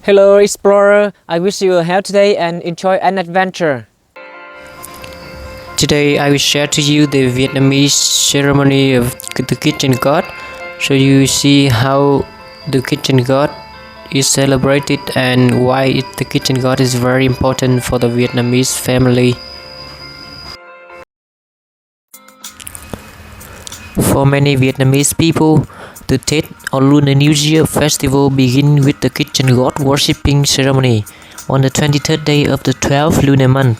Hello explorer, I wish you a healthy day and enjoy an adventure. Today I will share to you the Vietnamese ceremony of the kitchen god, so you see how the kitchen god is celebrated and why the kitchen god is very important for the Vietnamese family. For many Vietnamese people, the Tết or Lunar New Year festival begins with the kitchen god worshipping ceremony on the 23rd day of the 12th lunar month.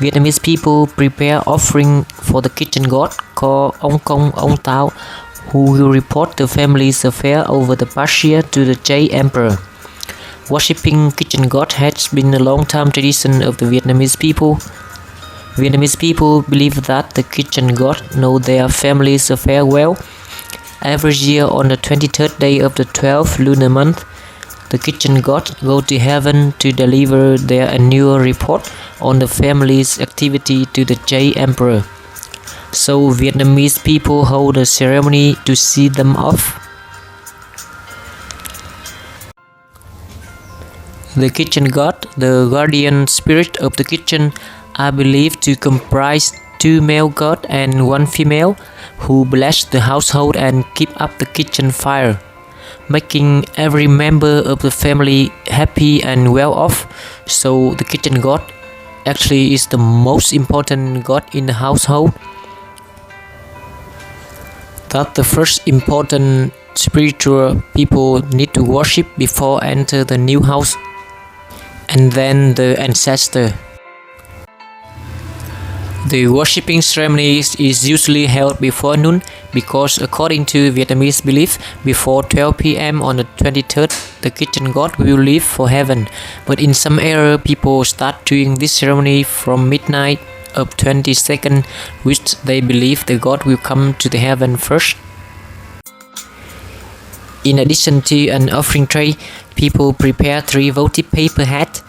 Vietnamese people prepare offering for the kitchen god called Ông Công Ông Táo, who will report the family's affair over the past year to the Jay Emperor. Worshipping kitchen god has been a long-time tradition of the Vietnamese people. Vietnamese people believe that the kitchen god knows their family's affair well. Every year on the 23rd day of the 12th lunar month, the kitchen god go to heaven to deliver their annual report on the family's activity to the Jay Emperor. So Vietnamese people hold a ceremony to see them off. The kitchen god, the guardian spirit of the kitchen, are believed to comprise 2 male gods and 1 female, who bless the household and keep up the kitchen fire, making every member of the family happy and well off. So the kitchen god actually is the most important god in the household. That the first important spiritual people need to worship before enter the new house, and then the ancestor. The worshipping ceremony is usually held before noon because, according to Vietnamese belief, before 12 p.m. on the 23rd, the kitchen god will leave for heaven. But in some area, people start doing this ceremony from midnight of 22nd, which they believe the god will come to the heaven first. In addition to an offering tray, people prepare 3 votive paper hats.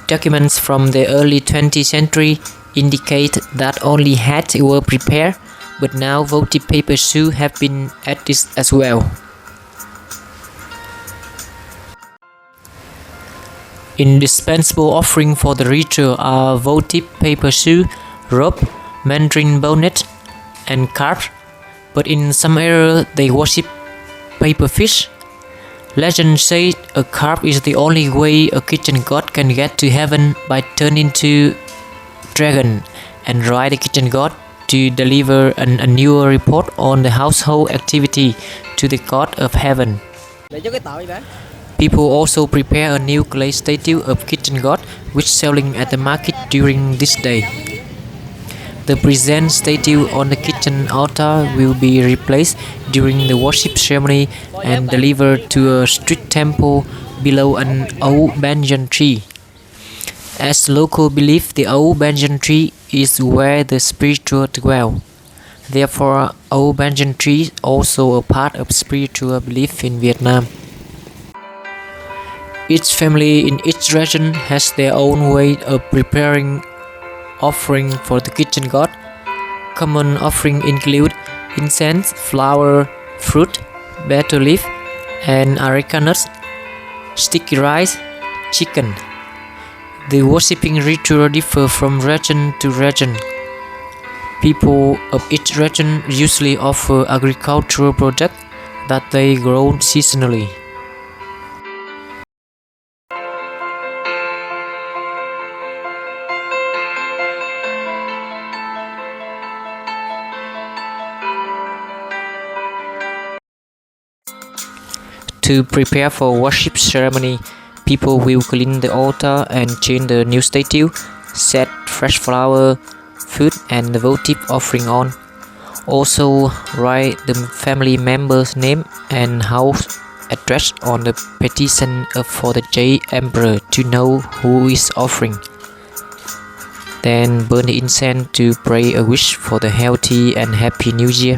Documents from the early 20th century indicate that only hats were prepared, but now votive paper shoes have been added as well. Indispensable offering for the ritual are votive paper shoe, rope, mandarin bonnet, and carp, but in some areas they worship paper fish. Legend says a carp is the only way a kitchen god can get to heaven by turning into dragon and ride the kitchen god to deliver an annual report on the household activity to the god of heaven. People also prepare a new clay statue of kitchen god which selling at the market during this day. The present statue on the kitchen altar will be replaced during the worship ceremony and delivered to a street temple below an old banyan tree. As local belief, the old banyan tree is where the spiritual dwell. Therefore, old banyan tree also a part of spiritual belief in Vietnam. Each family in each region has their own way of preparing offering for the kitchen god. Common offering include incense, flour, fruit, betel leaf, and areca nuts, sticky rice, chicken. The worshipping ritual differ from region to region. People of each region usually offer agricultural products that they grow seasonally. To prepare for worship ceremony, people will clean the altar and change the new statue, set fresh flour, food and the votive offering on. Also write the family member's name and house address on the petition for the Jay Emperor to know who is offering. Then burn the incense to pray a wish for the healthy and happy new year.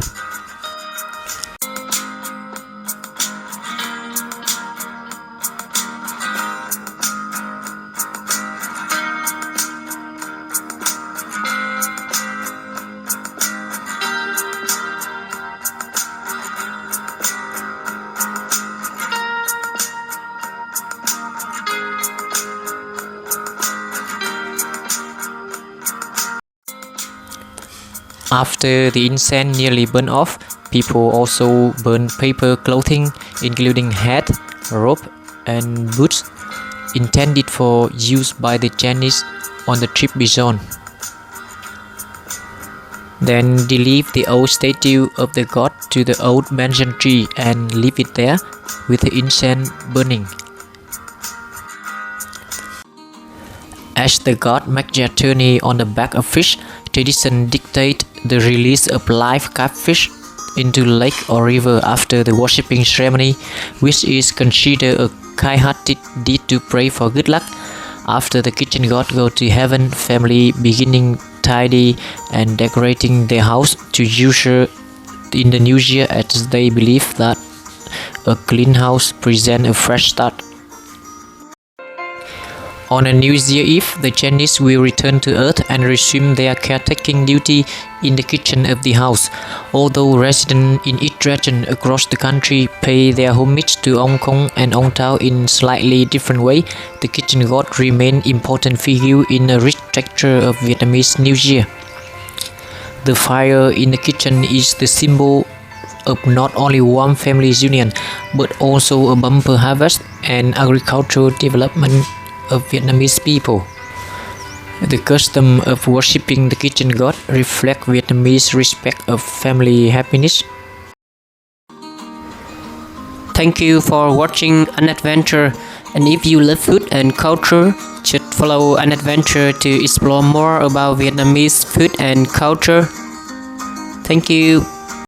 After the incense nearly burned off, people also burn paper clothing, including hat, robe, and boots, intended for use by the Chinese on the trip beyond. Then they leave the old statue of the god to the old banyan tree and leave it there with the incense burning. As the god make their journey on the back of fish, tradition dictate the release of live catfish into lake or river after the worshipping ceremony, which is considered a kind-hearted deed to pray for good luck. After the kitchen god go to heaven, family beginning tidy and decorating their house to usher in the new year, as they believe that a clean house presents a fresh start. On a New Year Eve, the Chinese will return to Earth and resume their caretaking duty in the kitchen of the house. Although residents in each region across the country pay their homage to Ông Công and Ông Táo in slightly different way, the kitchen god remain important figure in a rich texture of Vietnamese New Year. The fire in the kitchen is the symbol of not only warm family union, but also a bumper harvest and agricultural development of Vietnamese people. The custom of worshipping the kitchen god reflect Vietnamese respect of family happiness. Thank you for watching An Adventure, and if you love food and culture, should follow An Adventure to explore more about Vietnamese food and culture. Thank you.